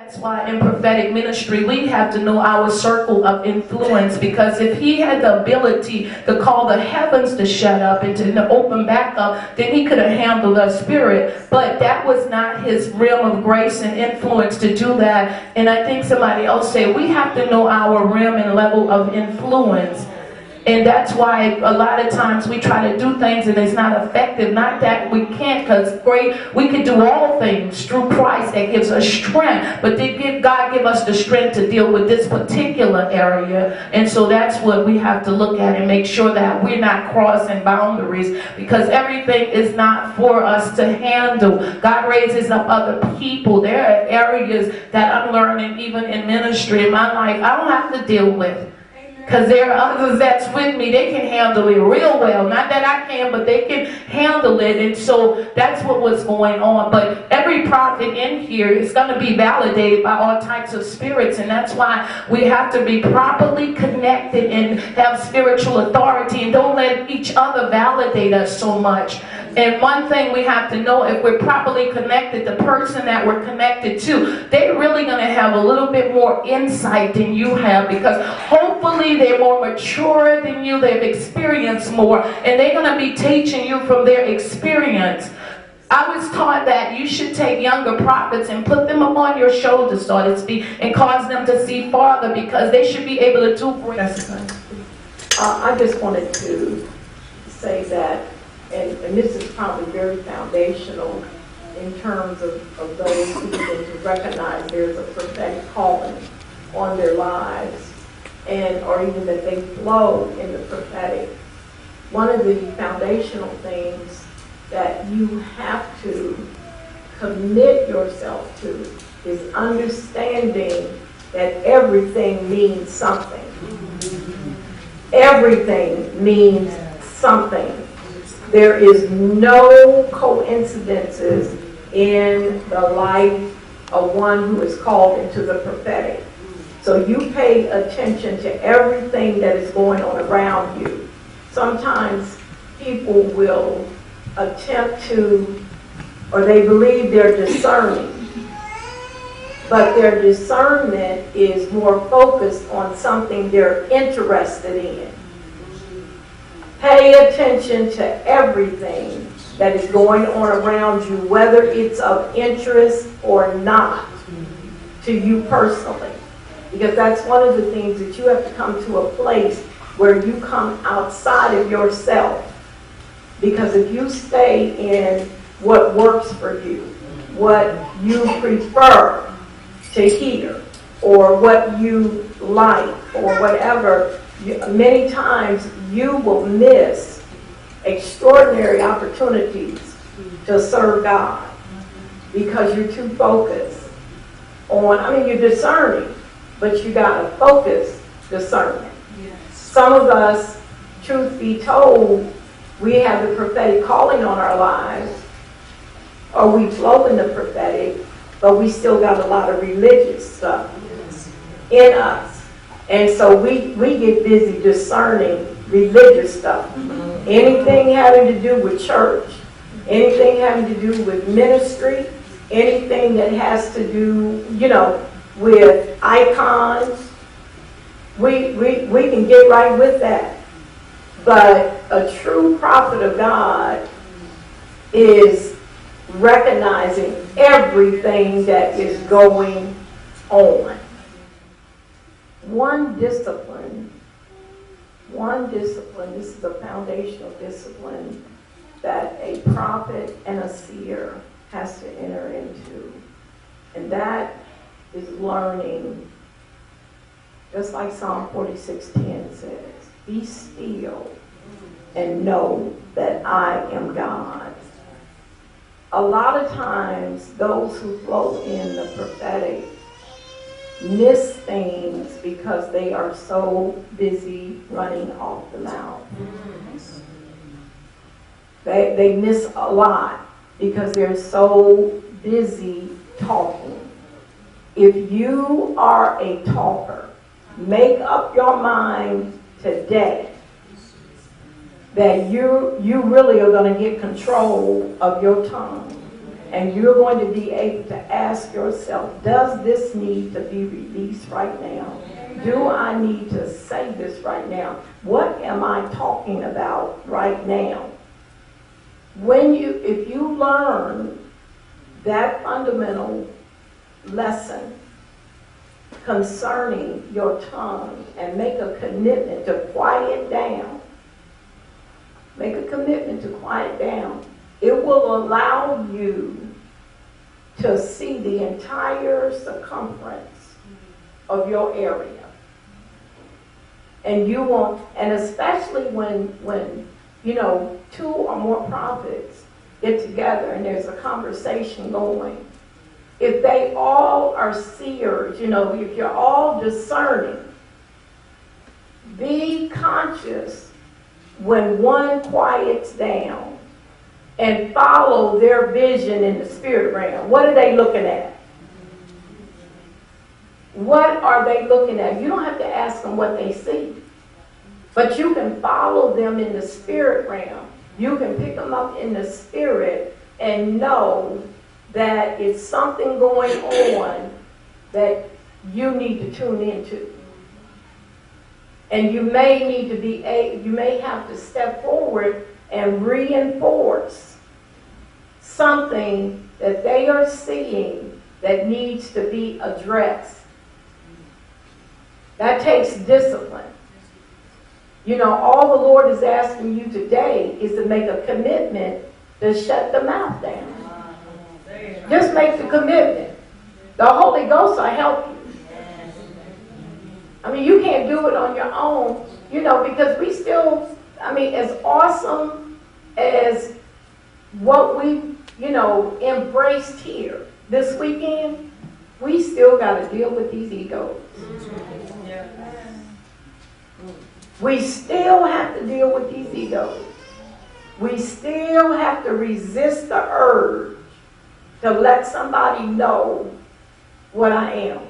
That's why in prophetic ministry, we have to know our circle of influence, because if he had the ability to call the heavens to shut up and to open back up, then he could have handled the spirit. But that was not his realm of grace and influence to do that. And I think somebody else said, we have to know our realm and level of influence. And that's why a lot of times we try to do things and it's not effective. Not that we can't, because we can do all things through Christ that gives us strength. But God give us the strength to deal with this particular area. And so that's what we have to look at and make sure that we're not crossing boundaries, because everything is not for us to handle. God raises up other people. There are areas that I'm learning even in ministry in my life I don't have to deal with. Because there are others that's with me. They can handle it real well. Not that I can, but they can handle it. And so that's what was going on. But every prophet in here is going to be validated by all types of spirits. And that's why we have to be properly connected and have spiritual authority. And don't let each other validate us so much. And one thing we have to know, if we're properly connected, the person that we're connected to, they're really going to have a little bit more insight than you have, because hopefully they're more mature than you, they've experienced more, and they're going to be teaching you from their experience. I was taught that you should take younger prophets and put them upon your shoulders, so to speak, and cause them to see farther, because they should be able to do great. I just wanted to say that, and this is probably very foundational in terms of those who begin to recognize there's a prophetic calling on their lives, and or even that they flow in the prophetic. One of the foundational things that you have to commit yourself to is understanding that everything means something. Everything means something. There is no coincidences in the life of one who is called into the prophetic. So you pay attention to everything that is going on around you. Sometimes people will attempt to, or they believe they're discerning, but their discernment is more focused on something they're interested in. Pay attention to everything that is going on around you, whether it's of interest or not to you personally. Because that's one of the things that you have to come to a place where you come outside of yourself. Because if you stay in what works for you, what you prefer to hear, or what you like, or whatever, many times you will miss extraordinary opportunities to serve God because you're too focused on, you're discerning, but you got to focus discernment. Yes. Some of us, truth be told, we have the prophetic calling on our lives, or we flow in the prophetic, but we still got a lot of religious stuff in us. And so we get busy discerning religious stuff. Anything having to do with church, anything having to do with ministry, anything that has to do, with icons, we can get right with that. But a true prophet of God is recognizing everything that is going on. One discipline, this is a foundational discipline that a prophet and a seer has to enter into. And that is learning, just like Psalm 46:10 says, be still and know that I am God. A lot of times, those who flow in the prophetic miss things because they are so busy running off the mouth. They miss a lot because they're so busy talking. If you are a talker, make up your mind today that you really are going to get control of your tongue. And you're going to be able to ask yourself, does this need to be released right now? Do I need to say this right now? What am I talking about right now? If you learn that fundamental lesson concerning your tongue and make a commitment to quiet down, make a commitment to quiet down, it will allow you to see the entire circumference of your area. And you won't, and especially when two or more prophets get together and there's a conversation going, if they all are seers, if you're all discerning, be conscious when one quiets down and follow their vision in the spirit realm. What are they looking at? What are they looking at? You don't have to ask them what they see, but you can follow them in the spirit realm. You can pick them up in the spirit and know that it's something going on that you need to tune into. And you may have to step forward and reinforce something that they are seeing that needs to be addressed. That takes discipline. All the Lord is asking you today is to make a commitment to shut the mouth down. Just make the commitment. The Holy Ghost will help you. I mean, you can't do it on your own, because we still, as awesome as what we, embraced here this weekend, we still got to deal with these egos. We still have to deal with these egos. We still have to resist the urge to let somebody know what I am.